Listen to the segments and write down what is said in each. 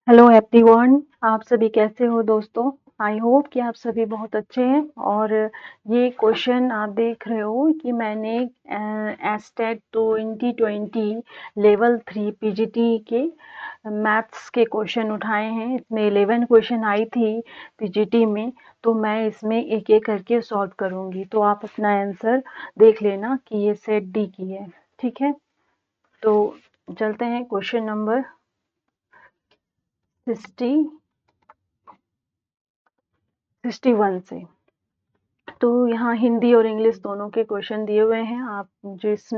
Hello everyone, आप सभी कैसे हो दोस्तों। आई होप कि आप सभी बहुत अच्छे हैं। और ये क्वेश्चन आप देख रहे हो कि मैंने एस्टेट 2020 लेवल 3 पीजीटी के मैथ्स के क्वेश्चन उठाए हैं। इसमें 11 क्वेश्चन आई थी पीजीटी में, तो मैं इसमें एक एक करके सॉल्व करूंगी। तो आप अपना आंसर देख लेना कि ये सेट डी की है। ठीक है, तो चलते हैं क्वेश्चन नंबर 61 से। तो यहाँ हिंदी और इंग्लिश दोनों के क्वेश्चन दिए हुए हैं। आप जिस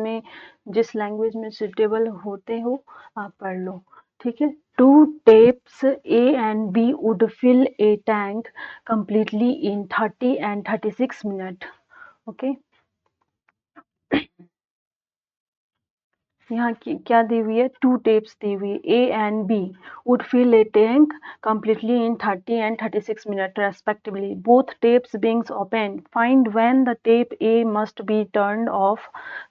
लैंग्वेज में सुटेबल होते हो आप पढ़ लो। ठीक है। Two taps A and B would fill a tank completely in 30 and 36 minutes. Okay, यहाँ की क्या दी हुई है, टू टेप्स दी हुई है, A and B would fill a tank completely in 30 and 36 minutes respectively. Both tapes being opened, find when the tape A must be turned off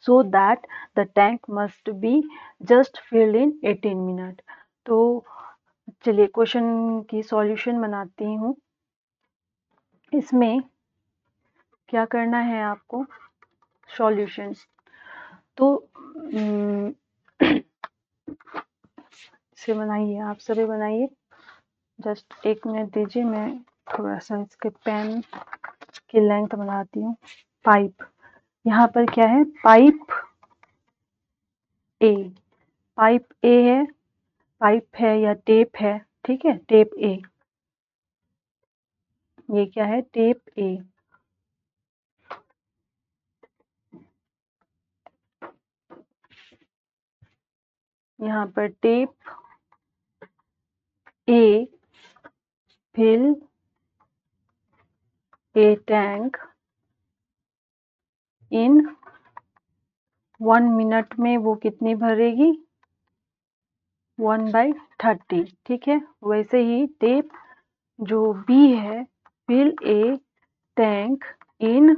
so that the tank must be just filled in 18 minutes. तो चलिए question की solution बनाती हूँ। इसमें क्या करना है आपको, सॉल्यूशन तो इसे बनाइए, आप सभी बनाइए। जस्ट एक मिनट दीजिए, मैं थोड़ा सा इसके पेन की लेंथ बढ़ाती हूँ। पाइप, यहाँ पर क्या है, पाइप ए, पाइप ए है, पाइप है या टेप है। ठीक है, टेप ए, ये क्या है, टेप ए। यहाँ पर tap A fill a tank in 1 minute में वो कितनी भरेगी, 1/30। ठीक है, वैसे ही टेप जो बी है, fill a tank in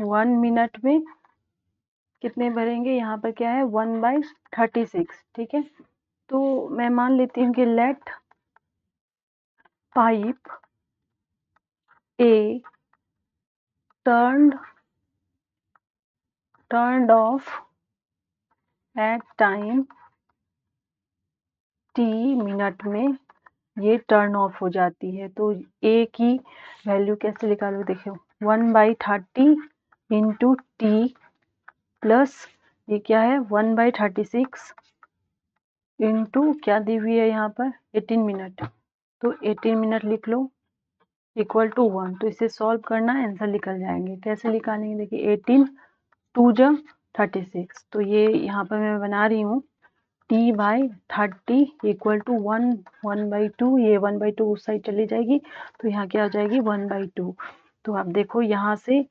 1 minute में कितने भरेंगे, यहाँ पर क्या है, 1/36। ठीक है, तो मैं मान लेती हूँ कि let pipe A turned off at time t minute में ये टर्न ऑफ हो जाती है। तो ए की वैल्यू कैसे निकालो, देखो 1/30 इंटू टी प्लस ये क्या है, 1/36 इंटू क्या दी हुई है यहाँ पर, 18 मिनट। तो 18 मिनट लिख लो इक्वल टू 1। तो इसे सॉल्व करना, आंसर निकल जाएंगे। कैसे निकालेंगे, देखिए 18 2 जा 36। तो ये यहाँ पर मैं बना रही हूँ t/30 इक्वल टू 1/2। ये 1/2 उस साइड चली जाएगी, तो यहाँ क्या हो जाएगी, 1/2। तो आप देखो यहाँ से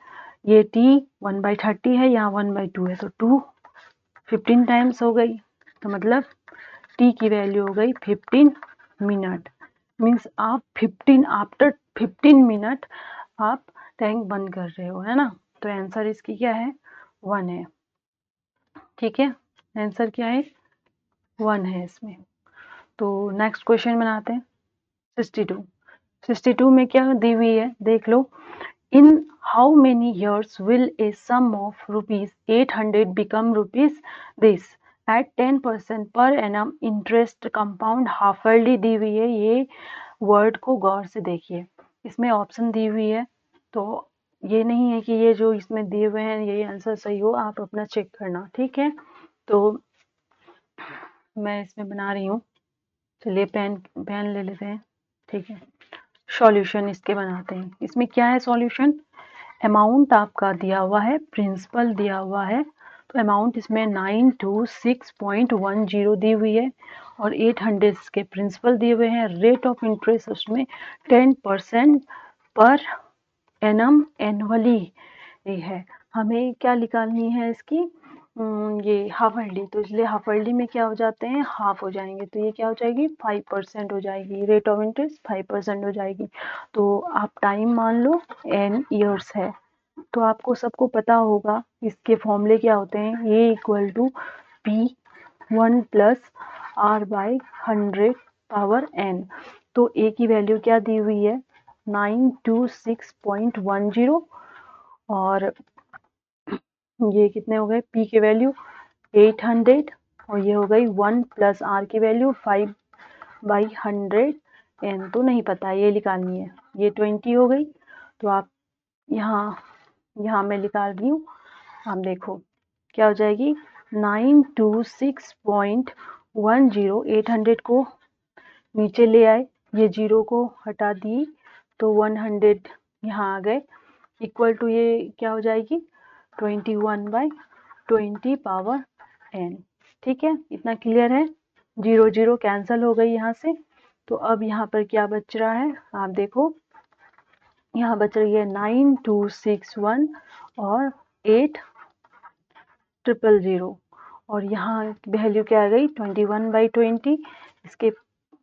ये t 1/30 है, यहाँ 1/2 है, तो 2 15 टाइम्स हो गई। तो मतलब t की वैल्यू हो गई 15 मिनट। मीन्स आप 15 आफ्टर 15 मिनट आप टैंक बंद कर रहे हो, है ना। तो आंसर इसकी क्या है, 1 है। ठीक है, आंसर क्या है, 1 है इसमें। तो नेक्स्ट क्वेश्चन बनाते हैं 62 में क्या दी हुई है, देख लो। In how many years will a sum of ₹800 become rupees this at 10% per annum interest compound half-yearly दी हुई है। ये वर्ड को गौर से देखिए, इसमें ऑप्शन दी हुई है, तो ये नहीं है कि ये जो इसमें दिए हुए हैं ये आंसर सही हो, आप अपना चेक करना। ठीक है, तो मैं इसमें बना रही हूँ। चलिए पेन ले लेते हैं। ठीक है, सॉल्यूशन इसके बनाते हैं। इसमें क्या है सॉल्यूशन, अमाउंट आपका दिया हुआ है, प्रिंसिपल दिया हुआ है। तो अमाउंट इसमें 926.10 दी हुई है और 800 के प्रिंसिपल दिए हुए हैं। रेट ऑफ इंटरेस्ट उसमें 10% पर एनम एनुअली है। हमें क्या निकालनी है इसकी, ये हाफ अर्ली। तो इसलिए हाफ अर्ली में क्या हो जाते हैं, हाफ हो जाएंगे। तो ये क्या हो जाएगी, 5% हो जाएगी। रेट ऑफ इंटरेस्ट 5% हो जाएगी। तो आप टाइम मान लो n ईयर्स है। तो आपको सबको पता होगा इसके फॉर्मूले क्या होते हैं, A equal to P1 + R/100 power n। तो a की वैल्यू क्या दी हुई है 926.10 और ये कितने हो गए p की वैल्यू 800 और ये हो गई 1 प्लस r की वैल्यू 5/100 n तो नहीं पता ये निकालनी है। ये 20 हो गई तो आप यहाँ मैं निकाल रही हूँ। आप देखो क्या हो जाएगी 926.10 800 को नीचे ले आए, ये 0 को हटा दी तो 100 यहाँ आ गए इक्वल टू ये क्या हो जाएगी 21/20 पावर n। ठीक है, इतना क्लियर है। 0 0 कैंसिल हो गई यहाँ से। तो अब यहाँ पर क्या बच रहा है आप देखो, यहाँ बच रही है 9261 और 8000 और यहाँ वैल्यू क्या आ गई 21/20। इसके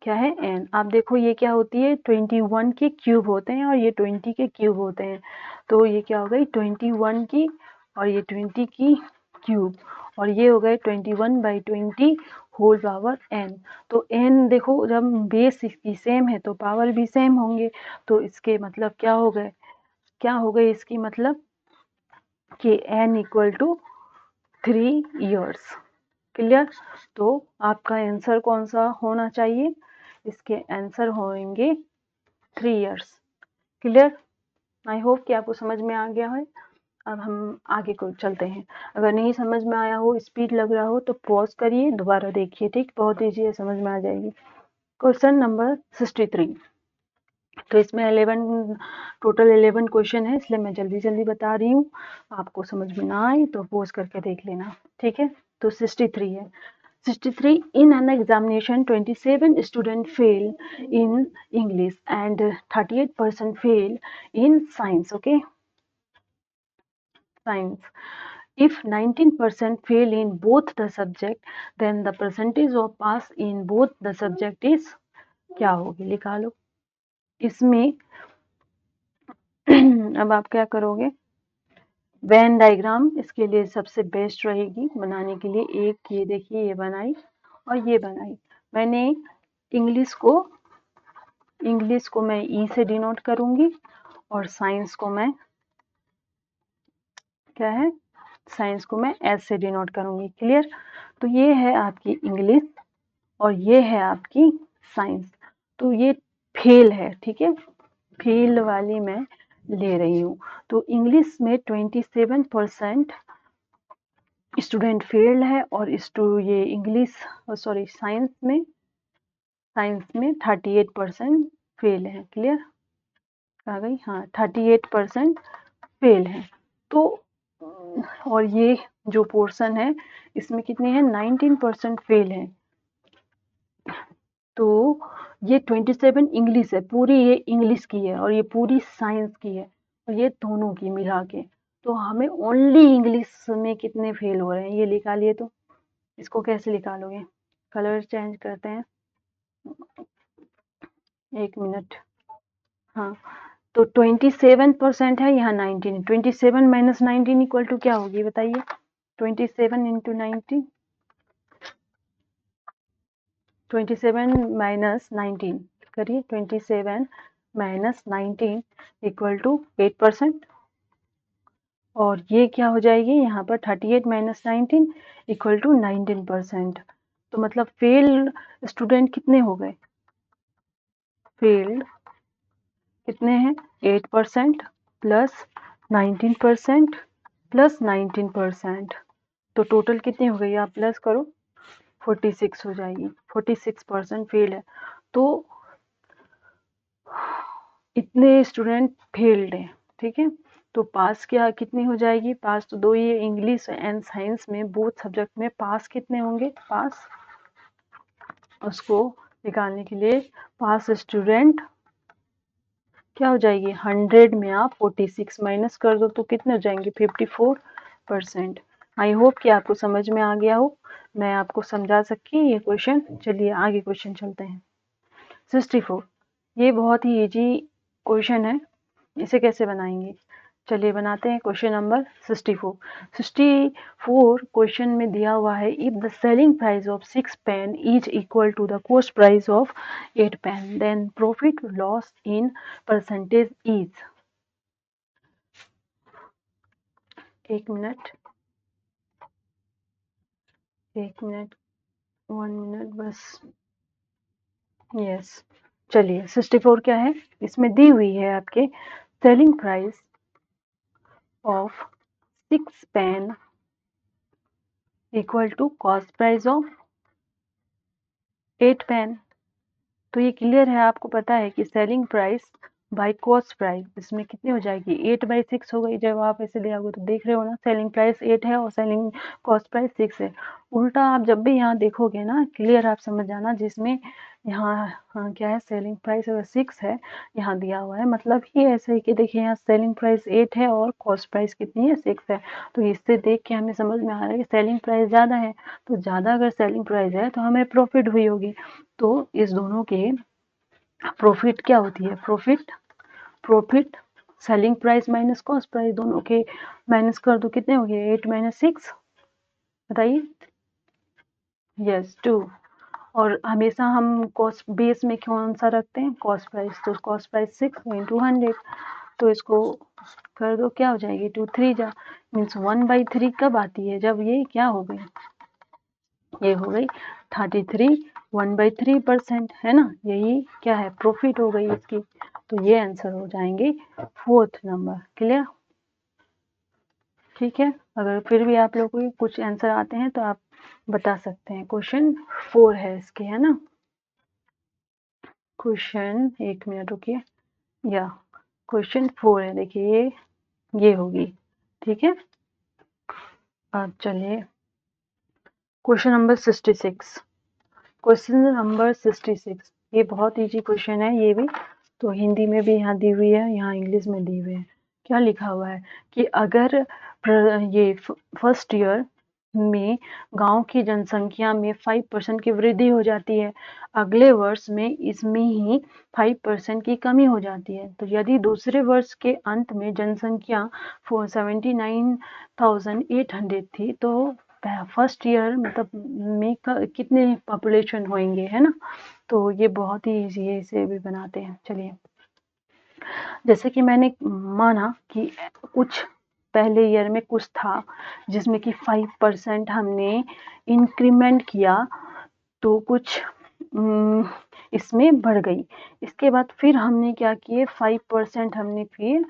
क्या है n। आप देखो ये क्या होती है 21 के क्यूब होते हैं और ये 20 के क्यूब होते हैं। तो ये क्या हो गई 21 की और ये 20 की क्यूब और ये हो गए 21/20 होल पावर n। तो n देखो जब बेस इसकी सेम है तो पावर भी सेम होंगे। तो इसके मतलब क्या हो गए इसकी मतलब कि n equal to 3 years। Clear. तो आपका आंसर कौन सा होना चाहिए, इसके आंसर होंगे 3 years। क्लियर। आई होप कि आपको समझ में आ गया है। अब हम आगे को चलते हैं। अगर नहीं समझ में आया हो, स्पीड लग रहा हो तो पॉज करिए, दोबारा देखिए। ठीक, बहुत ईजी है, समझ में आ जाएगी। Question number 63। तो इसमें 11 टोटल 11 क्वेश्चन है, इसलिए मैं जल्दी जल्दी बता रही हूँ। आपको समझ में ना आए तो पॉज करके देख लेना। ठीक है, तो 63 है। 63 in an examination 27 students fail in English and 38% fail in science. Okay, science. If 19% fail in both the subject, then the percentage of pass in both the subject is क्या होगी, लिखा लो। इसमें अब आप क्या करोगे, वेन डायग्राम इसके लिए सबसे बेस्ट रहेगी बनाने के लिए। एक ये देखिए ये बनाई और ये बनाई मैंने। इंग्लिश को मैं ई से डिनोट करूंगी और साइंस को मैं क्या है, साइंस को मैं एस से डिनोट करूंगी। क्लियर। तो ये है आपकी इंग्लिश और ये है आपकी साइंस। तो ये फेल है, ठीक है, फेल वाली मैं ले रही हूँ। तो इंग्लिश में 27% स्टूडेंट फेल्ड है और ये इंग्लिश साइंस में 38% फेल है। क्लियर आ गई, हाँ 38% फेल है। तो और ये जो पोर्शन है इसमें कितने हैं 19% फेल है। तो ये 27 इंग्लिश है, पूरी ये इंग्लिश की है और ये पूरी साइंस की है और ये दोनों की मिला के। तो हमें ओनली इंग्लिश में कितने फेल हो रहे हैं ये निकालिए। तो इसको कैसे निकालोगे, कलर चेंज करते हैं, 1 मिनट। हाँ, तो 27% है, यहाँ 19। 27 माइनस 19 इक्वल टू क्या होगी बताइए, 27 इंटू 19, 27 माइनस 19 करिए, 27 माइनस 19 इक्वल टू 8%। और ये क्या हो जाएगी यहाँ पर 38 माइनस 19 इक्वल टू 19%। तो मतलब फेल्ड स्टूडेंट कितने हो गए, फेल्ड कितने हैं 8% प्लस 19% प्लस 19%। तो टोटल कितनी हो गई, आप प्लस करो 46 हो जाएगी। 46% फेल है। तो इतने स्टूडेंट फेल्ड हैं। ठीक है, तो पास क्या कितनी हो जाएगी, पास तो दो ही, इंग्लिश एंड साइंस में बोथ सब्जेक्ट में पास कितने होंगे, पास उसको निकालने के लिए पास स्टूडेंट क्या हो जाएगी 100 में आप 46 माइनस कर दो तो कितने हो जाएंगे 54%। आई होप कि आपको समझ में आ गया हो, मैं आपको समझा सकी ये क्वेश्चन। चलिए आगे क्वेश्चन चलते हैं। 64 ये बहुत ही इजी क्वेश्चन है, इसे कैसे बनाएंगे। चलिए बनाते हैं क्वेश्चन नंबर 64। 64 क्वेश्चन में दिया हुआ है, if the selling price of 6 pen is equal to the cost price of 8 pen then profit loss in percentage is. एक मिनट 1 मिनट बस। यस चलिए 64 क्या है, इसमें दी हुई है आपके selling price of 6 pen equal to cost price of 8 pen. तो ये क्लियर है, आपको पता है कि selling price by cost price इसमें कितनी हो जाएगी 8/6 हो गई। जब आप ऐसे ले आओगे तो देख रहे हो ना, सेलिंग प्राइस 8 है और सेलिंग कॉस्ट प्राइस 6 है। उल्टा आप जब भी यहाँ देखोगे ना, क्लियर आप समझ जाना, जिसमें यहाँ क्या है, सेलिंग प्राइस अगर 6 है यहाँ दिया हुआ है, मतलब ही ऐसे ही कि देखिए यहाँ सेलिंग प्राइस 8 है और कॉस्ट प्राइस कितनी है 6 है। तो इससे देख के हमें समझ में आ रहा है कि सेलिंग प्राइस ज़्यादा है, तो ज़्यादा अगर सेलिंग प्राइस है तो हमें प्रॉफिट हुई होगी। तो इस दोनों के प्रॉफिट क्या होती है, profit selling price minus cost price, दोनों के माइनस कर दो, कितने हो गए 8 - 6 बताइए। यस 2। और हमेशा हम कॉस्ट बेस में कौन सा रखते हैं, कॉस्ट प्राइस, तो कॉस्ट प्राइस 6 × 100, तो इसको कर दो, क्या हो जाएगी 2 3 जा मीन्स 1/3 कब आती है, जब ये क्या हो गई, ये हो गई 33 1/3% है ना, यही क्या है प्रॉफिट हो गई इसकी। तो ये आंसर हो जाएंगे 4th नंबर। क्लियर, ठीक है। अगर फिर भी आप लोगों को कुछ आंसर आते हैं तो आप बता सकते हैं। क्वेश्चन 4 है इसके, है ना, क्वेश्चन, एक मिनट रुकिए, या क्वेश्चन 4 है, देखिए ये होगी, ठीक है। अब चलिए क्वेश्चन नंबर 66। क्वेश्चन नंबर 66 ये बहुत इजी क्वेश्चन है, ये भी तो हिंदी में भी यहाँ दी हुई है, यहाँ इंग्लिश में दी हुई है। क्या लिखा हुआ है कि अगर ये फर्स्ट ईयर में गांव की जनसंख्या में 5% की वृद्धि हो जाती है, अगले वर्ष में इसमें ही 5% की कमी हो जाती है, तो यदि दूसरे वर्ष के अंत में जनसंख्या 79,800 थी, तो फर्स्ट ईयर मतलब में कितने पॉपुलेशन होंगे, है ना। तो ये बहुत ही ईजी है, इसे भी बनाते हैं। चलिए, जैसे कि मैंने माना कि कुछ पहले ईयर में कुछ था जिसमें कि 5% हमने इंक्रीमेंट किया, तो कुछ इसमें बढ़ गई। इसके बाद फिर हमने क्या किए, 5% हमने फिर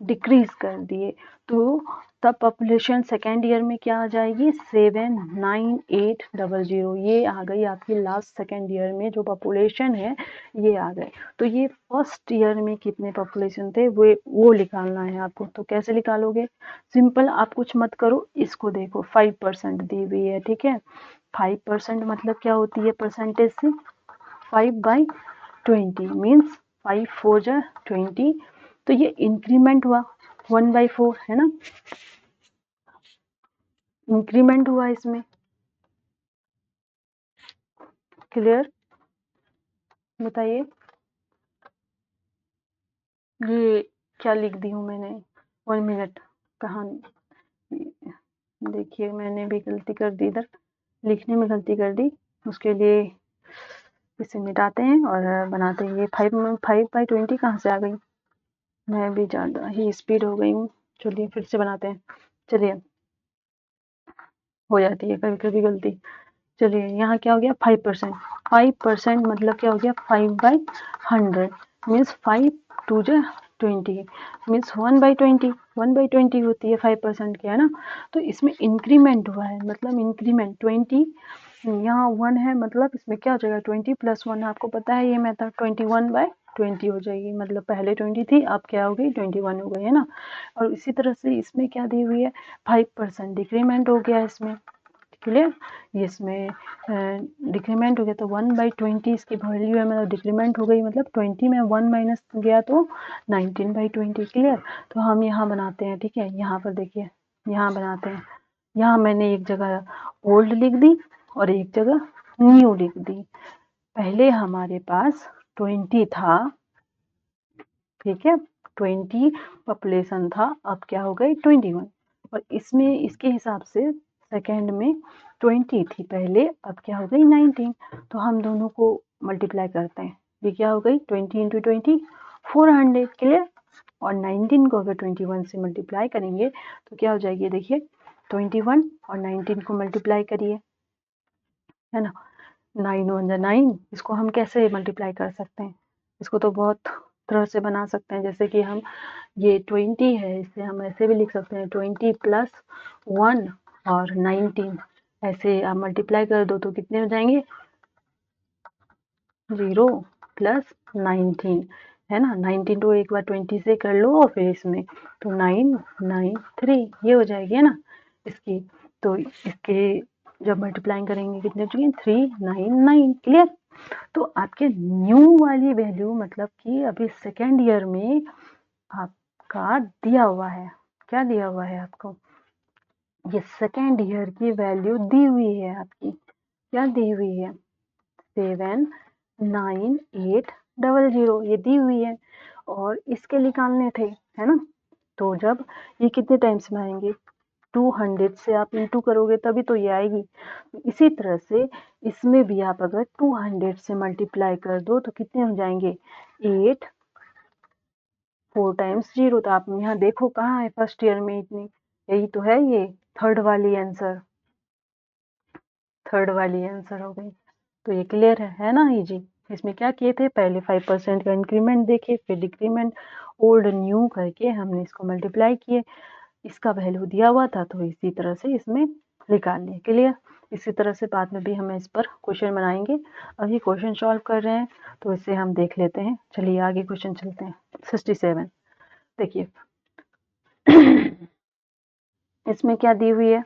डिक्रीज कर दिए, तो तब पॉपुलेशन सेकेंड ईयर में क्या आ जाएगी 79800, ये आ गई आपकी लास्ट सेकेंड ईयर में जो पॉपुलेशन है, ये आ गए। तो ये फर्स्ट ईयर में कितने पॉपुलेशन थे वो निकालना है आपको। तो कैसे निकालोगे, सिंपल, आप कुछ मत करो, इसको देखो 5% दी हुई है, ठीक है। 5% मतलब क्या होती है परसेंटेज से, 5/20 मीन्स 5 4 जा 20, तो ये इंक्रीमेंट हुआ 1/4, है ना, इंक्रीमेंट हुआ इसमें। क्लियर, बताइए ये क्या लिख दी हूँ मैंने, 1 मिनट, कहाँ, देखिए मैंने भी गलती कर दी, इधर लिखने में गलती कर दी, उसके लिए इसे मिटाते हैं और बनाते हैं। ये 5/20 कहाँ से आ गई, मैं भी ज़्यादा ही स्पीड हो गई हूँ। चलिए फिर से बनाते हैं, चलिए, हो जाती है कभी कभी गलती। चलिए यहाँ क्या हो गया 5%, 5% मतलब क्या हो गया 5/100 मीन्स 5 2 जा 20 मीन्स 1/20, 1/20 होती है 5% की, है ना। तो इसमें इंक्रीमेंट हुआ है, मतलब इंक्रीमेंट 20, यहाँ 1 है, मतलब इसमें क्या हो जाएगा 20 + 1, आपको पता है ये मेथड 21/20 हो जाएगी, मतलब पहले 20 थी, अब क्या हो गई 21 हो गई, है ना। और इसी तरह से इसमें क्या दी हुई है 5% डिक्रीमेंट हो गया इसमें। क्लियर, इसमें डिक्रीमेंट हो गया, तो 1/20 इसकी वैल्यू है, मतलब डिक्रीमेंट हो गई, मतलब 20 में 1 माइनस गया तो 19/20। क्लियर, तो हम यहाँ बनाते हैं, ठीक है, यहाँ पर देखिए, यहाँ बनाते हैं, यहाँ मैंने एक जगह ओल्ड लिख दी और एक जगह न्यू लिख दी। पहले हमारे पास 20 था, ठीक है, 20 पॉपुलेशन था, अब क्या हो गई 21। और इसमें इसके हिसाब से सेकेंड में 20 थी पहले, अब क्या हो गई 19। तो हम दोनों को मल्टीप्लाई करते हैं, ये क्या हो गई 20 इंटू 20 400, क्लियर। और 19 को अगर 21 से मल्टीप्लाई करेंगे तो क्या हो जाएगी, देखिए 21 और 19 को मल्टीप्लाई करिए, है ना, 9 1 जा 9। इसको हम कैसे मल्टीप्लाई कर सकते हैं, इसको तो बहुत तरह से बना सकते हैं, जैसे कि हम ये 20 है, इसे हम ऐसे भी लिख सकते हैं 20 प्लस 1 और 19, ऐसे आप मल्टीप्लाई कर दो तो कितने हो जाएंगे 0 प्लस 19, है ना। 19 तो एक बार 20 से कर लो और फिर इसमें तो 9 9 3 ये हो जाएगी, है ना इसकी। तो इसके जब मल्टीप्लाई करेंगे कितने चाहिए 399, क्लियर। तो आपके न्यू वाली वैल्यू मतलब कि अभी सेकेंड ईयर में आपका दिया हुआ है, क्या दिया हुआ है आपको, ये सेकेंड ईयर की वैल्यू दी हुई है आपकी, क्या दी हुई है 79800 ये दी हुई है, और इसके निकालने थे, है ना। तो जब ये कितने टाइम्स में आएंगे 200 से आप इंटू करोगे तभी तो ये आएगी। इसी तरह से इसमें भी आप अगर 200 से मल्टीप्लाई कर दो तो कितने हो जाएंगे 8 4 टाइम्स 0। तो आप यहाँ देखो कहाँ है फर्स्ट ईयर में इतनी, यही तो है, ये थर्ड वाली आंसर हो गई। तो ये क्लियर है ना इजी। इसमें क्या किए थे, पहले 5% का इंक्रीमेंट देखे, फिर डिक्रीमेंट ओल्ड न्यू करके हमने इसको मल्टीप्लाई किए, इसका वैल्यू दिया हुआ था तो इसी तरह से इसमें निकाल लिए, क्लियर। इसी तरह से बाद में भी हम इस पर क्वेश्चन बनाएंगे, अभी क्वेश्चन सॉल्व कर रहे हैं तो इसे हम देख लेते हैं। चलिए आगे क्वेश्चन चलते हैं। 67 देखिए इसमें क्या दी हुई है,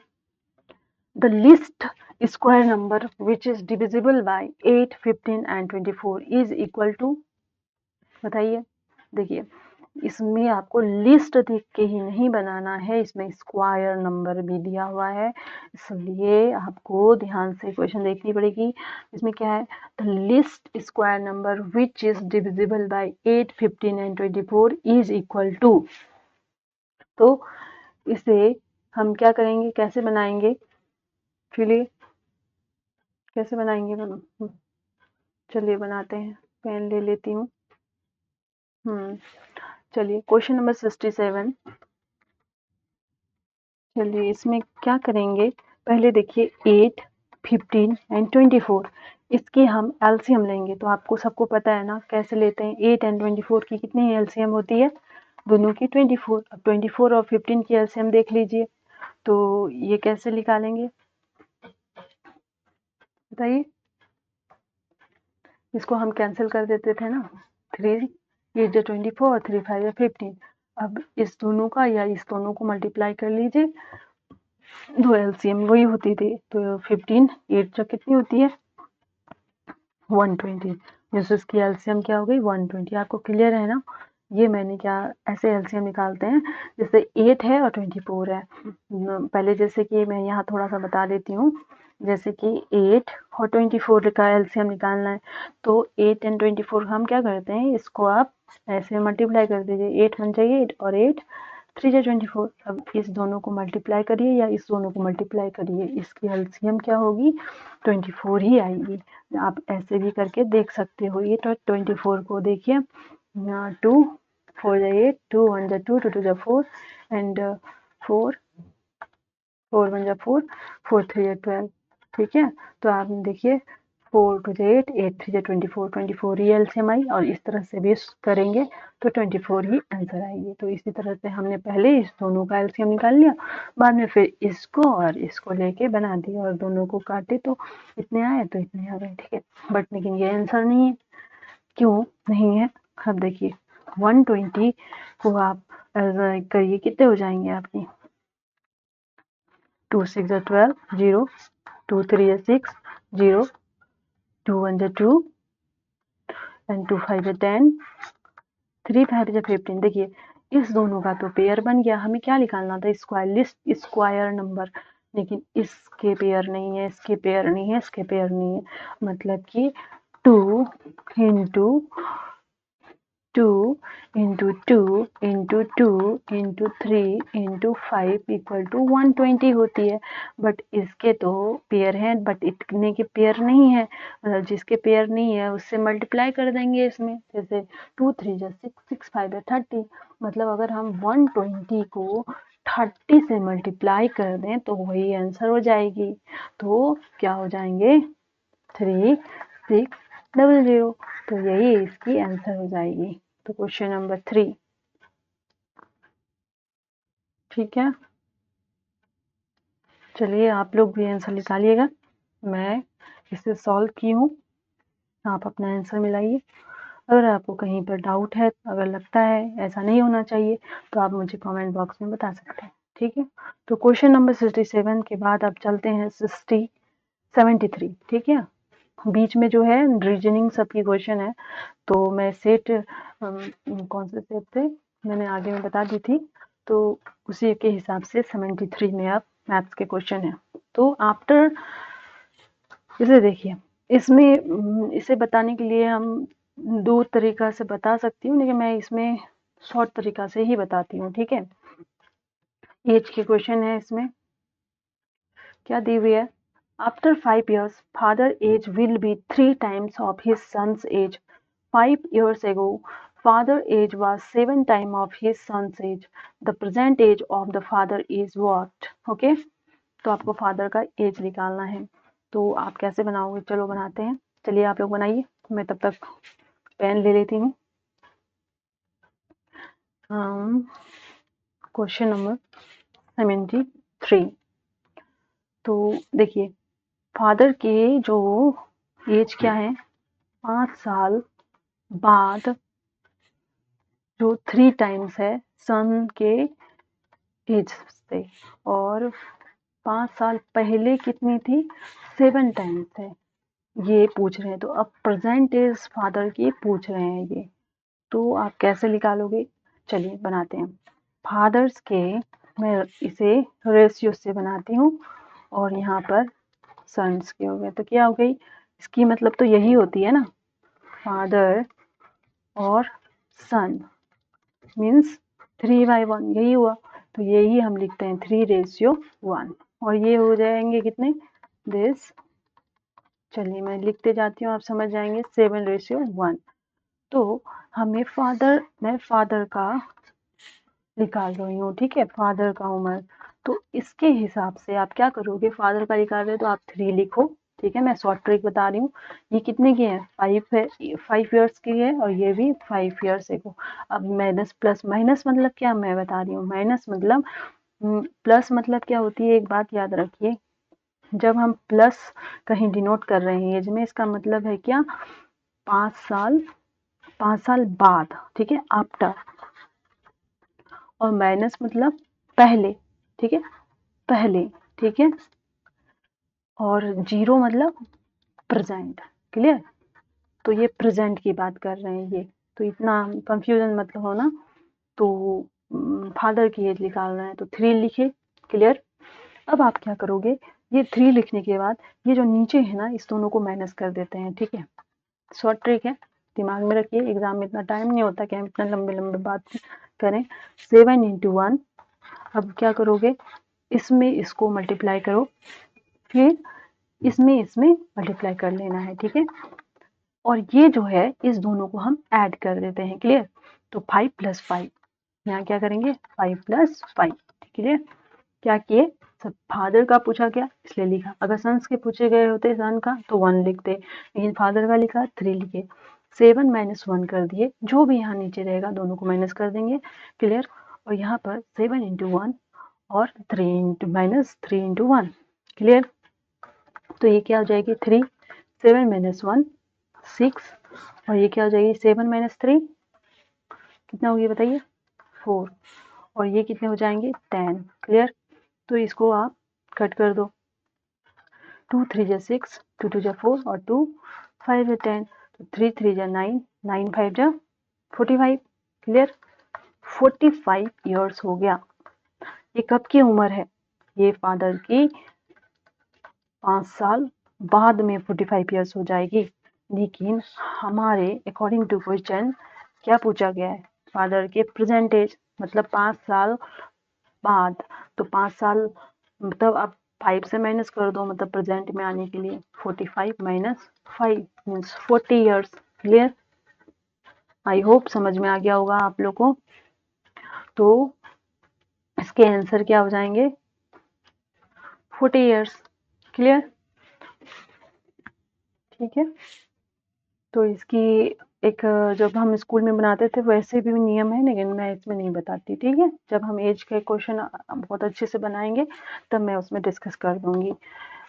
the least square number which is divisible by 8 15 and 24 is equal to, बताइए। देखिए इसमें आपको लिस्ट देख के ही नहीं बनाना है, इसमें स्क्वायर नंबर भी दिया हुआ है, इसलिए आपको ध्यान से क्वेश्चन देखनी पड़ेगी। इसमें क्या है, the least square number which is divisible by 8 15 and 24 is equal to. तो इसे हम क्या करेंगे, कैसे बनाएंगे, चलिए कैसे बनाएंगे, चलिए बनाते हैं, पेन ले लेती हूँ। चलिए क्वेश्चन नंबर 67, चलिए इसमें क्या करेंगे, पहले देखिए 8 15 एंड 24 इसकी हम एलसीएम लेंगे। तो आपको सबको पता है ना कैसे लेते हैं, 8 एंड 24 की कितनी एलसीएम होती है, दोनों की 24। अब 24 और 15 की एलसीएम देख लीजिए, तो ये कैसे निकालेंगे बताइए। इसको हम कैंसिल कर देते थे ना, 3 8 जा 24 3 5 जा 15। अब इस दोनों का या इस दोनों को मल्टीप्लाई कर लीजिए, दो एलसीएम वही होती थी, तो 15 8 जा कितनी होती है 120, जैसे इसकी एलसीएम क्या हो गई 120। आपको क्लियर है ना, ये मैंने क्या ऐसे एलसीएम निकालते हैं, जैसे 8 है और 24 है। पहले जैसे कि मैं यहाँ थोड़ा सा बता देती हूँ, जैसे कि 8 और 24 का एलसीएम निकालना है, तो 8 एंड 24 हम क्या करते हैं, इसको आप ऐसे मल्टीप्लाई कर दीजिए, 8 बन जाइए 8 और 8 3 जा 24। अब इस दोनों को मल्टीप्लाई करिए या इस दोनों को मल्टीप्लाई करिए, इसकी एलसीएम क्या होगी 24 ही आएगी। आप ऐसे भी करके देख सकते हो। ये तो 24 को देखिए, 2 4 जा 8 2 1 जा 2 2 2 जा 4 एंड 4 4 1 जा 4 4 3 जा 12, ठीक है। तो आप देखिए 4 2 जा 8 8 3 जा 24 24 ही एलसीएम आई, और इस तरह से भी करेंगे तो 24 ही आंसर आएगी। तो इसी तरह से हमने पहले इस दोनों का एलसीएम निकाल लिया, बाद में फिर इसको और इसको लेके बना दिया और दोनों को काटे तो इतने आए तो इतने आ गए, ठीक है। बट लेकिन ये आंसर नहीं है, क्यों नहीं है, अब देखिए 120 को आप करिए कितने हो जाएंगे आपकी, 2 6 जा 12 0 2 3 जा 6 0 2 1 जा 2 एंड 2 5 जा 10 3 5 जा 15। देखिए इस दोनों का तो पेयर बन गया, हमें क्या निकालना था स्क्वायर लिस्ट स्क्वायर नंबर, लेकिन इसके पेयर नहीं है, इसके पेयर नहीं है, इसके पेयर नहीं है, मतलब कि 2 into 2 into 2 into 2 into 3 into 5 equal to 120 होती है। बट इसके तो पेयर हैं, बट इतने के पेयर नहीं है। मतलब जिसके पेयर नहीं है उससे मल्टीप्लाई कर देंगे इसमें। जैसे 2 3 जा 6, 6 5 जा 30। मतलब अगर हम 120 को 30 से मल्टीप्लाई कर दें तो वही आंसर हो जाएगी। तो क्या हो जाएंगे 3600। तो यही इसकी आंसर हो जाएगी। तो क्वेश्चन नंबर 3। ठीक है, चलिए आप लोग भी आंसर निकालिएगा। मैं इसे सॉल्व की हूँ, आप अपना आंसर मिलाइए। अगर आपको कहीं पर डाउट है, अगर लगता है ऐसा नहीं होना चाहिए, तो आप मुझे कमेंट बॉक्स में बता सकते हैं। ठीक है, तो क्वेश्चन नंबर 67 के बाद आप चलते हैं 73। ठीक है, बीच में जो है रीजनिंग सबकी क्वेश्चन है। तो मैं सेट कौन से सेट थे मैंने आगे में बता दी थी, तो उसी के हिसाब से 73 में अब मैथ्स के क्वेश्चन है। तो आफ्टर इसे देखिए, इसमें इसे बताने के लिए हम दो तरीका से बता सकती हूँ, लेकिन मैं इसमें शॉर्ट तरीका से ही बताती हूँ। ठीक है, एज के क्वेश्चन है। इसमें क्या दी हुई है, after 5 years father age will be 3 times of his son's age. 5 years ago father age was 7 times of his son's age. The present age of the father is what? Okay, तो आपको father का as निकालना है। तो आप कैसे बनाओगे, चलो बनाते हैं। चलिए आप लोग बनाइए, मैं तब तक पेन ले लेती हूँ। Question number 73। तो देखिए, फादर के जो एज क्या है, 5 साल बाद जो 3 टाइम्स है सन के एज से, और 5 साल पहले कितनी थी, 7 टाइम्स है, ये पूछ रहे हैं। तो अब प्रेजेंट एज फादर की पूछ रहे हैं ये, तो आप कैसे निकालोगे, चलिए बनाते हैं। फादर्स के मैं इसे रेशियो से बनाती हूँ, और यहाँ पर सन्स के हो गए। तो क्या हो गई, इसकी मतलब तो यही होती है ना, फादर और सन मीन्स 3/1, यही हुआ। तो यही हम लिखते हैं 3:1, और ये हो जाएंगे कितने दिस, चलिए मैं लिखते जाती हूँ, आप समझ जाएंगे, 7:1। तो हमें मैं फादर का निकाल रही हूँ। ठीक है, फादर का उम्र, तो इसके हिसाब से आप क्या करोगे, फादर का निकाल रहे हो तो आप 3 लिखो। ठीक है, मैं शॉर्ट ट्रिक बता रही हूँ। ये कितने की है, 5 है, 5 ईयर्स की है, और ये भी 5 ईयर्स है। अब माइनस प्लस, माइनस मतलब क्या मैं बता रही हूँ, माइनस मतलब प्लस मतलब क्या होती है, एक बात याद रखिए, जब हम प्लस कहीं डिनोट कर रहे हैं एज में, इसका मतलब है क्या, 5 साल बाद। ठीक है, आफ्टर, और माइनस मतलब पहले। ठीक है, पहले। ठीक है, और 0 मतलब प्रेजेंट। क्लियर, तो ये प्रेजेंट की बात कर रहे हैं ये, तो इतना कंफ्यूजन मत होना। तो फादर की एज निकाल रहे हैं, तो 3 लिखे। क्लियर, अब आप क्या करोगे, ये 3 लिखने के बाद ये जो नीचे है ना, इस दोनों को माइनस कर देते हैं। ठीक है, शॉर्ट ट्रिक है, दिमाग में रखिए, एग्जाम में इतना टाइम नहीं होता कि हम इतना लंबे लंबे बात करें। 7 × 1, अब क्या करोगे, इसमें इसको मल्टीप्लाई करो, फिर इसमें मल्टीप्लाई कर लेना है। ठीक है, और ये जो है इस दोनों को हम ऐड कर देते हैं। क्लियर, तो 5 + 5, यहाँ क्या करेंगे, 5 + 5। क्लियर, क्या किए, सब फादर का पूछा गया इसलिए लिखा, अगर सन्स के पूछे गए होते सन का तो 1 लिखते, लेकिन फादर का लिखा 3 लिखे। 7 - 1 कर दिए, जो भी यहाँ नीचे रहेगा दोनों को माइनस कर देंगे। क्लियर, और यहाँ पर 7 × 1 और 3 × 1। क्लियर, तो ये क्या हो जाएगी 3, 7 - 1 6, और ये क्या हो जाएगी 7 - 3 कितना होगी बताइए 4, और ये कितने हो जाएंगे 10। क्लियर, तो इसको आप कट कर दो, 2 × 3 = 6, 2 × 2 = 4, और 2 5 × 10, तो 3 × 3 = 9, 9 5 = 45। क्लियर, 45 ईयर्स हो गया। ये कब की उम्र है, ये फादर की 5 साल बाद में 45 ईयर्स हो जाएगी। लेकिन हमारे अकॉर्डिंग टू क्वेश्चन क्या पूछा गया है, फादर के प्रेजेंट एज, मतलब 5 साल बाद। तो 5 साल मतलब आप 5 से माइनस कर दो, मतलब प्रेजेंट में आने के लिए 45 minus 5 means 40 years. Clear? I hope समझ में आ गया होगा आप लोग को। तो इसके आंसर क्या हो जाएंगे, 40 ईयर्स। क्लियर? ठीक है। तो इसकी एक जब हम स्कूल में बनाते थे वैसे भी नियम है, लेकिन मैं इसमें नहीं बताती। ठीक है, जब हम एज के क्वेश्चन बहुत अच्छे से बनाएंगे तब मैं उसमें डिस्कस कर दूंगी,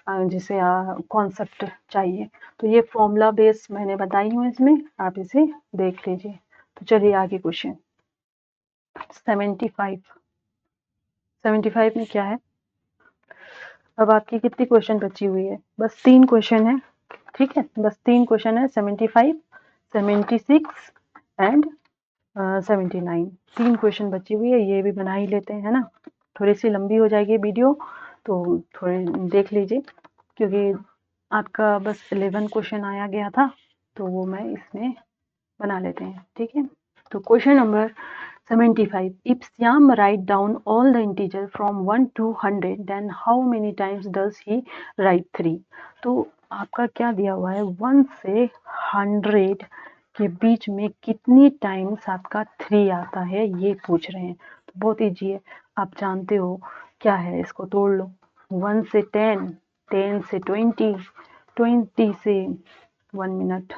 जिसे कॉन्सेप्ट चाहिए। तो ये फॉर्मूला बेस मैंने बताई हूँ इसमें, आप इसे देख लीजिए। तो चलिए आगे क्वेश्चन 75। 75 में क्या है, अब आपकी कितनी क्वेश्चन बची हुई है, बस 3 क्वेश्चन है। ठीक है, बस 3 क्वेश्चन है, 75, 76 एंड 79। 3 क्वेश्चन बची हुई है, ये भी बना ही लेते हैं, है ना। थोड़ी सी लंबी हो जाएगी वीडियो, तो थोड़े देख लीजिए, क्योंकि आपका बस 11 क्वेश्चन आया गया था, तो वो मैं इसमें बना लेते हैं। ठीक है, तो question number 75. If Syam write down all the integer from 1 to 100, then how many times does he write 3? तो आपका क्या दिया हुआ है, 1 से 100 के बीच में कितनी टाइम्स आपका 3 आता है, ये पूछ रहे हैं। तो बहुत ईजी है, आप जानते हो क्या है, इसको तोड़ लो। 1 से 10, 10 से 20, 20 से 1 मिनट,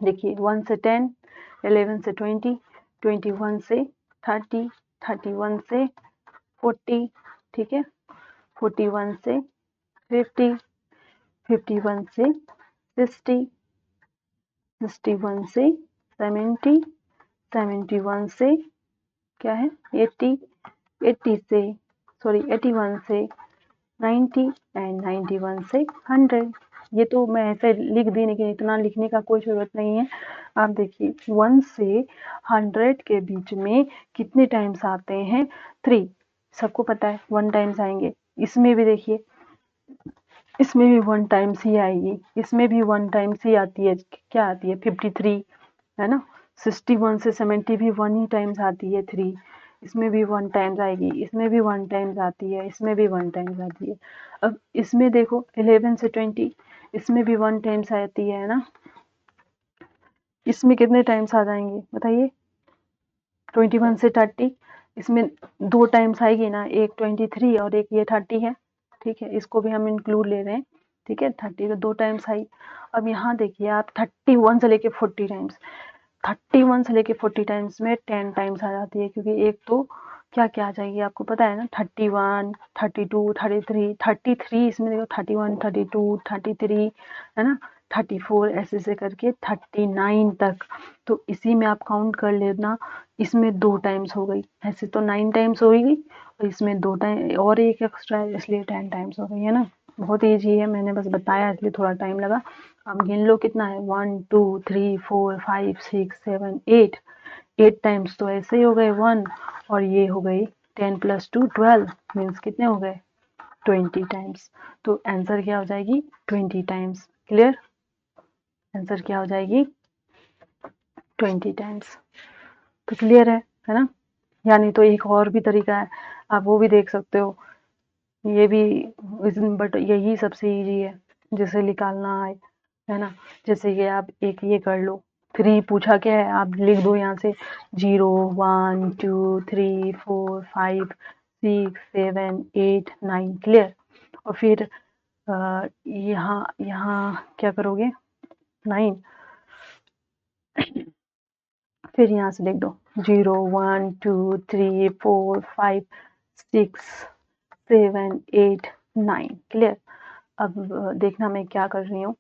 देखिए 1 से 10, 11 से 20, 21 से 30, 31 से 40, ठीक है, 41 से 50, 51 से 60, 61 से 70, 71 से क्या है 80, 80 से 81 से 90 एंड 91 से 100। ये तो मैं ऐसे लिख दी, लेकिन इतना लिखने का कोई ज़रूरत नहीं है। आप देखिए 1 से 100 के बीच में कितने टाइम्स आते हैं, 3। सबको पता है 1 टाइम्स आएंगे। इसमें भी देखिए, इसमें भी 1 टाइम्स ही आएगी, इसमें भी 1 टाइम्स ही आती है। क्या आती है, 53, है ना। 61 से 70 भी 1 ही टाइम्स आती है, 3। इसमें भी 1 टाइम्स आएगी, इसमें भी 1 टाइम्स आती है, इसमें भी 1 टाइम्स आती है। अब इसमें देखो 11 से 20, इसमें भी 1 टाइम्स आती है ना। इसमें कितने टाइम्स आ जाएंगे बताइए, 21 से 30, इसमें 2 टाइम्स आएगी ना, एक 23 और एक ये 30 है। ठीक है, इसको भी हम इंक्लूड ले रहे हैं। ठीक है, 30 तो 2 टाइम्स आई। अब यहाँ देखिए आप 31 से लेके 40 टाइम्स, 31 से लेके 40 टाइम्स में 10 टाइम्स आ जाती है, क्योंकि एक तो क्या क्या आ जाएगी आपको पता है ना, 31, 32, 33, 33, इसमें देखो 31, 32, 33, है ना, 34, ऐसे ऐसे करके 39 तक। तो इसी में आप काउंट कर लेना, इसमें 2 टाइम्स हो गई, ऐसे तो 9 टाइम्स होगी, और इसमें 2 टाइम और एक एक्स्ट्रा है, इसलिए 10 टाइम्स हो गई, है ना। बहुत ईजी है, मैंने बस बताया इसलिए थोड़ा टाइम लगा। अब गिन लो कितना है, 1 2 3 4 5 6 7 8, 8 टाइम्स तो ऐसे ही हो गए 1, और ये हो गई 10 + 2 12, मीन्स कितने हो गए 20 टाइम्स। तो आंसर क्या हो जाएगी, 20 टाइम्स। क्लियर? आंसर क्या हो जाएगी, 20 टाइम्स। तो क्लियर है ना। यानी तो एक और भी तरीका है, आप वो भी देख सकते हो, ये भी, बट यही सबसे इजी है जिसे निकालना है ना। जैसे कि आप एक ये कर लो, 3 पूछा क्या है, आप लिख दो यहाँ से 0 1 2 3 4 5 6 7 8 9। क्लियर? और फिर यहाँ यहाँ क्या करोगे, 9, फिर यहाँ से लिख दो 0 1 2 3 4 5 6 7 8 9। क्लियर? अब देखना मैं क्या कर रही हूँ,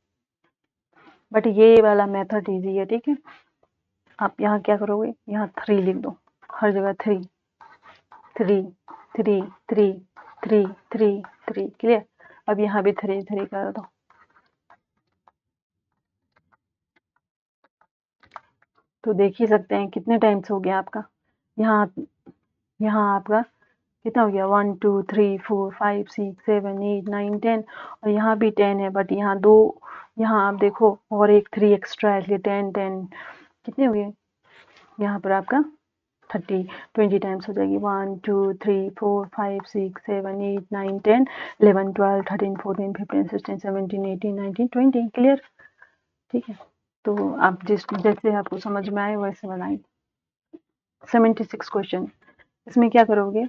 बट ये वाला मेथड इजी है। ठीक है, आप यहाँ क्या करोगे, यहाँ 3 लिख दो, हर जगह 3 3 3 3 3 3 3। क्लियर? अब यहाँ भी 3 3 कर दो। तो देख ही सकते हैं कितने टाइम्स हो गया आपका। यहाँ यहाँ आपका कितना हो गया 1 2 3 4 5 6 7 8 9 10 और यहाँ भी 10 है, बट यहाँ दो, यहाँ आप देखो और एक 3 एक्स्ट्रा है, इसलिए 10 10 कितने हुए यहाँ पर आपका 20 टाइम्स हो जाएगी 1 2 3 4 5 6 7 8 9 10 11 12 13 14 15 16 17 18 19 20 क्लियर। ठीक है, तो आप जैसे आपको समझ में आए वैसे बनाएं। 76 क्वेश्चन, इसमें क्या करोगे,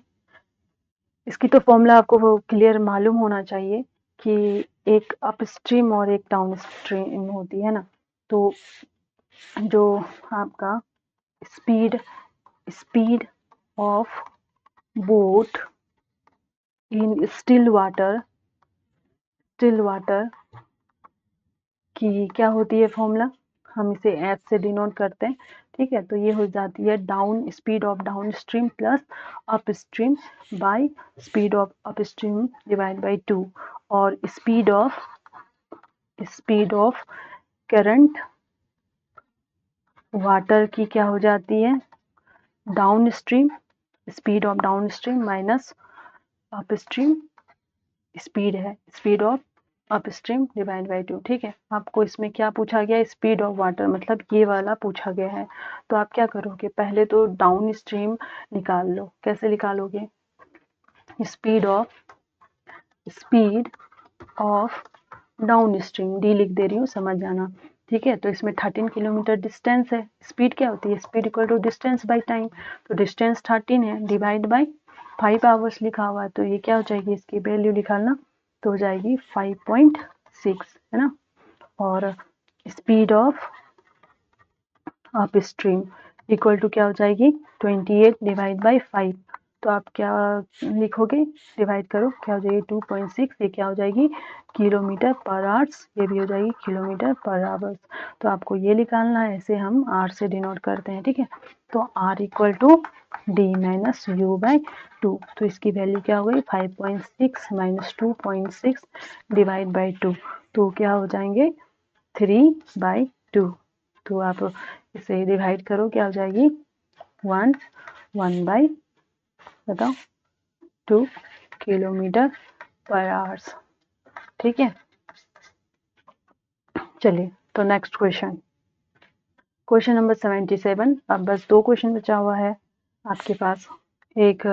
इसकी तो फॉर्मूला आपको वो क्लियर मालूम होना चाहिए कि एक अप स्ट्रीम और एक डाउन स्ट्रीम होती है ना। तो जो आपका speed of boat in still water की क्या होती है फॉर्मूला, हम इसे एच से डिनोट करते हैं। ठीक है, तो ये हो जाती है down speed of down stream plus up stream by speed of upstream divide by 2 और स्पीड ऑफ करंट वाटर की क्या हो जाती है downstream, speed of downstream minus upstream speed है, speed of upstream divide by 2। ठीक है, आपको इसमें क्या पूछा गया है, स्पीड ऑफ वाटर, मतलब ये वाला पूछा गया है। तो आप क्या करोगे, पहले तो डाउन स्ट्रीम निकाल लो। कैसे निकालोगे, speed of down stream, D लिख दे रही हूँ, समझ जाना। ठीक है, तो इसमें 13 किलोमीटर डिस्टेंस है। स्पीड क्या होती है, speed equal to distance by time, तो डिस्टेंस 13 है डिवाइड बाई 5 आवर्स लिखा हुआ है, तो ये क्या हो जाएगी, इसकी वैल्यू निकालना, तो हो जाएगी 5.6, है ना। और speed of upstream equal to क्या हो जाएगी 28 डिवाइड बाई 5, तो आप क्या लिखोगे, डिवाइड करो, क्या हो जाएगी 2.6, ये क्या हो जाएगी किलोमीटर पर आवर्स, ये भी हो जाएगी किलोमीटर पर आवर्स। तो आपको ये निकालना है, ऐसे हम आर से डिनोट करते हैं। ठीक है, तो R equal to D minus U by 2, तो इसकी वैल्यू क्या हो गई 5.6 माइनस 2.6 डिवाइड बाई 2, तो क्या हो जाएंगे 3/2। तो आप इसे डिवाइड करो, क्या हो जाएगी 1 बाई बताओ 2 किलोमीटर पर आवर्स। ठीक है, चलिए तो नेक्स्ट क्वेश्चन नंबर 77। अब बस 2 क्वेश्चन बचा हुआ है आपके पास। एक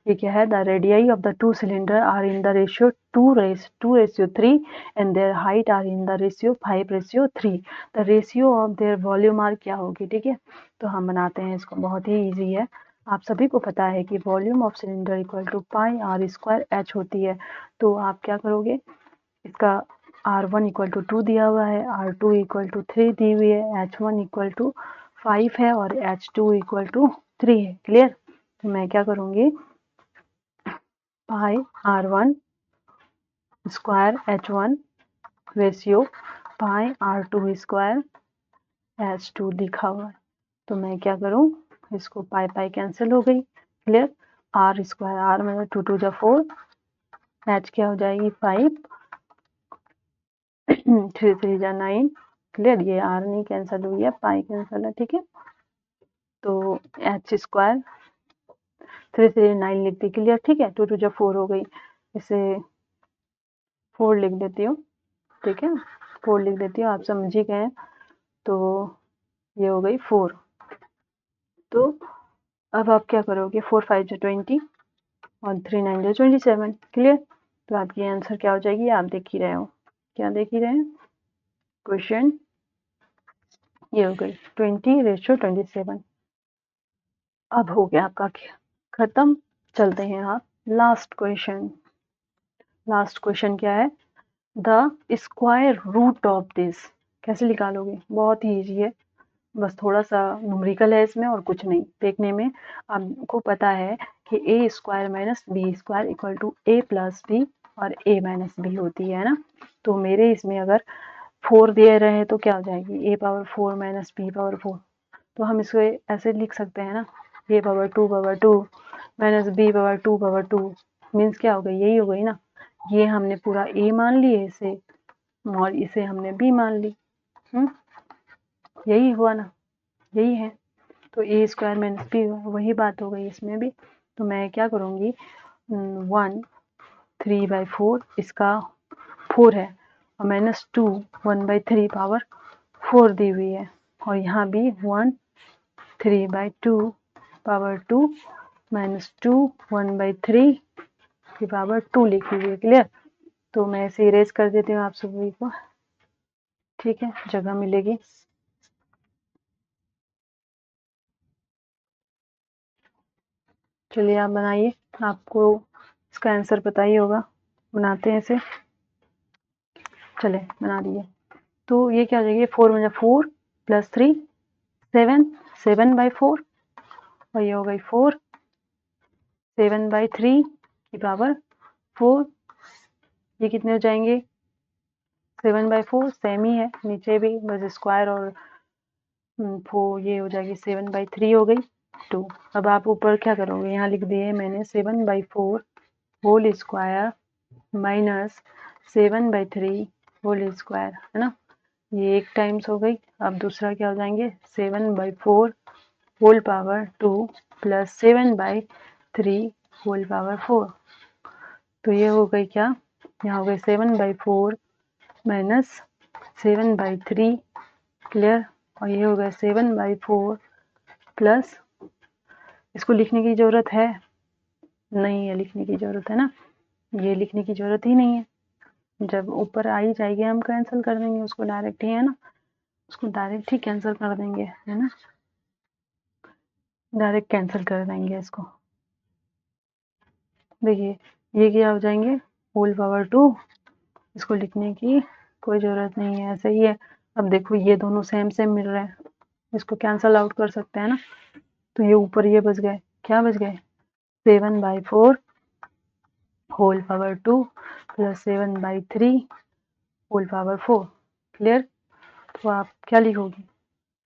ये क्या है, the radii of the 2 cylinder are in the ratio 2:3 and their height are in the ratio 5:3, the ratio of their volume are क्या होगी। ठीक है, तो हम बनाते हैं इसको, बहुत ही इजी है। आप सभी को पता है कि volume of cylinder equal to pi R square H होती है। तो आप क्या करोगे, इसका R1 इक्वल टू 2 दिया हुआ है, R2 इक्वल टू 3 दी हुई है, H1 इक्वल टू 5 है और H2 इक्वल टू 3 है। क्लियर, तो मैं क्या करूँगी, पाई R1 स्क्वायर H1 रेशियो पाई R2 स्क्वायर H2 लिखा हुआ है। तो मैं क्या करूँ, इसको पाई पाई कैंसिल हो गई। क्लियर, R स्क्वायर, R मतलब 2 2 जा 4, H क्या हो जाएगी 5, 3 3 जा 9। क्लियर, ये R नहीं कैंसिल हुई है, पाई कैंसिल है। ठीक है, तो H स्क्वायर 3 3 9 लिख दी। क्लियर, ठीक है, 2 2 जा 4 हो गई, इसे 4 लिख देती हूँ। ठीक है, 4 लिख देती हूँ, आप समझ ही गए। तो ये हो गई 4। तो अब आप क्या करोगे, 4 5 जा 20 और 3 9 जा 27। क्लियर, तो आपकी आंसर क्या हो जाएगी, आप देख ही रहे हो, क्या देख ही रहे हैं, क्वेश्चन ये हो गई 20:27। अब हो गया आपका खत्म। चलते हैं आप लास्ट क्वेश्चन क्या है, the square root of this, कैसे निकालोगे, बहुत ही ईजी है, बस थोड़ा सा न्यूमेरिकल है इसमें और कुछ नहीं। देखने में आपको पता है कि A square minus B square equal to A plus B और ए माइनस बी होती है ना। तो मेरे इसमें अगर 4 दे रहे हैं तो क्या हो जाएगी, A power 4 minus B power 4, तो हम इसको ऐसे लिख सकते हैं ना, A power 2 minus B power 2 means क्या हो गई, यही हो गई ना। ये हमने पूरा ए मान लिए इसे और इसे हमने बी मान ली। यही हुआ ना, यही है। तो ए स्क्वायर माइनस बी वही बात हो गई इसमें भी। तो मैं क्या करूँगी, 1 3/4 इसका 4 है और -2 1/3 पावर 4 दी हुई है और यहाँ भी 1 3/2 पावर 2 -2 1/3 की पावर 2 लिखी हुई है। क्लियर? तो मैं इसे इरेज कर देती हूँ आप सभी को, ठीक है, जगह मिलेगी। चलिए आप बनाइए, आपको इसका आंसर पता ही होगा। बनाते हैं इसे, चले बना दिए। तो ये क्या हो जाएगी, 4 मतलब 4 + 3 7 7/4 और ये हो गई 4 7/3 की पावर 4। ये कितने हो जाएंगे, 7/4 सेम ही है, नीचे भी बस स्क्वायर और 4 ये हो जाएगी 7/3 हो गई 2। अब आप ऊपर क्या करोगे, यहाँ लिख दिए मैंने 7/4 whole square minus 7/3 whole square, है ना। ये एक टाइम्स हो गई। अब दूसरा क्या हो जाएंगे, 7/4 whole power 2 plus 7/3 whole power 4। तो ये हो गई क्या, यहाँ हो गई 7/4 माइनस 7/3। क्लियर? और ये हो गया 7/4 प्लस, इसको लिखने की जरूरत है नहीं है, लिखने की जरूरत है ना, ये लिखने की जरूरत ही नहीं है। जब ऊपर आ ही जाएगी हम कैंसिल कर देंगे उसको डायरेक्ट ही, है ना, उसको डायरेक्ट ही कैंसिल कर देंगे, है ना, डायरेक्ट कैंसिल कर देंगे इसको। देखिए ये क्या हो जाएंगे, होल पावर 2, इसको लिखने की कोई ज़रूरत नहीं है, ऐसे ही है। अब देखो ये दोनों सेम सेम मिल रहे हैं, इसको कैंसिल आउट कर सकते हैं ना। तो ये ऊपर ये बच गए, क्या बच गए, 7/4 whole power 2 plus 7/3 whole power 4। Clear? तो आप क्या लिखोगे,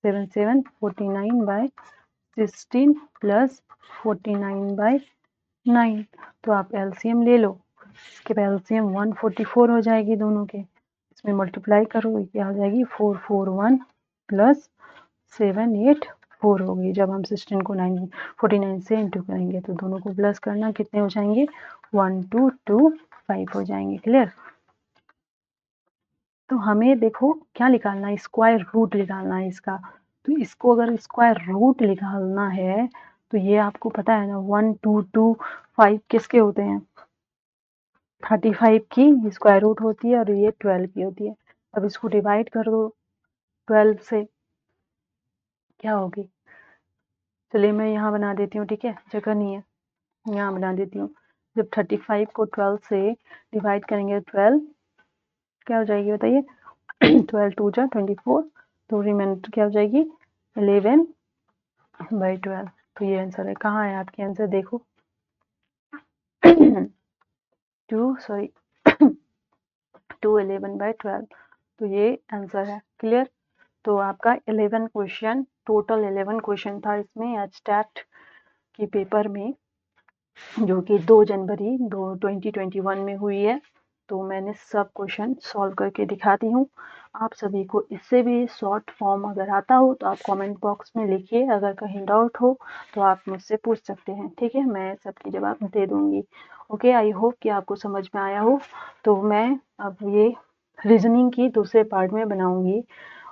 7 7 49/16 प्लस 49/9। तो आप एलसीएम ले लो, इसके एलसीएम 144 हो जाएगी दोनों के, इसमें मल्टीप्लाई करो, क्या हो जाएगी 441 प्लस 784 होगी। जब हम 16 को 49 से इंटू करेंगे तो दोनों को प्लस करना, कितने हो जाएंगे 1225 हो जाएंगे। क्लियर? तो हमें देखो क्या निकालना है, स्क्वायर रूट निकालना है इसका। तो इसको अगर स्क्वायर रूट निकालना है तो ये आपको पता है ना, 1 2 2 5 किसके होते हैं, 35 की स्क्वायर रूट होती है और ये 12 की होती है। अब इसको डिवाइड कर दो 12 से, क्या होगी, चलिए मैं यहाँ बना देती हूँ, ठीक है, जगह नहीं है, यहाँ बना देती हूँ। जब 35 को 12 से डिवाइड करेंगे 12 क्या हो जाएगी बताइए, 12 2 जा 24, तो रिमाइंडर क्या हो जाएगी 11/12। तो ये आंसर है। कहाँ है आपके आंसर, देखो 2 11/12, तो ये आंसर है। क्लियर? तो आपका 11 क्वेश्चन, टोटल 11 क्वेश्चन था इसमें आज स्टैट की पेपर में, जो कि 2 जनवरी 2021 में हुई है। तो मैंने सब क्वेश्चन सॉल्व करके दिखाती हूँ आप सभी को। इससे भी शॉर्ट फॉर्म अगर आता हो तो आप कमेंट बॉक्स में लिखिए, अगर कहीं डाउट हो तो आप मुझसे पूछ सकते हैं, ठीक है, मैं सबकी जवाब दे दूँगी। ओके, आई होप कि आपको समझ में आया हो। तो मैं अब ये रीजनिंग की दूसरे पार्ट में बनाऊँगी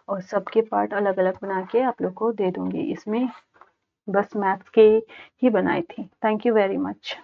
और सबके पार्ट अलग अलग बना के आप लोग को दे दूँगी। इसमें बस मैथ्स के ही बनाई थी। Thank you very much.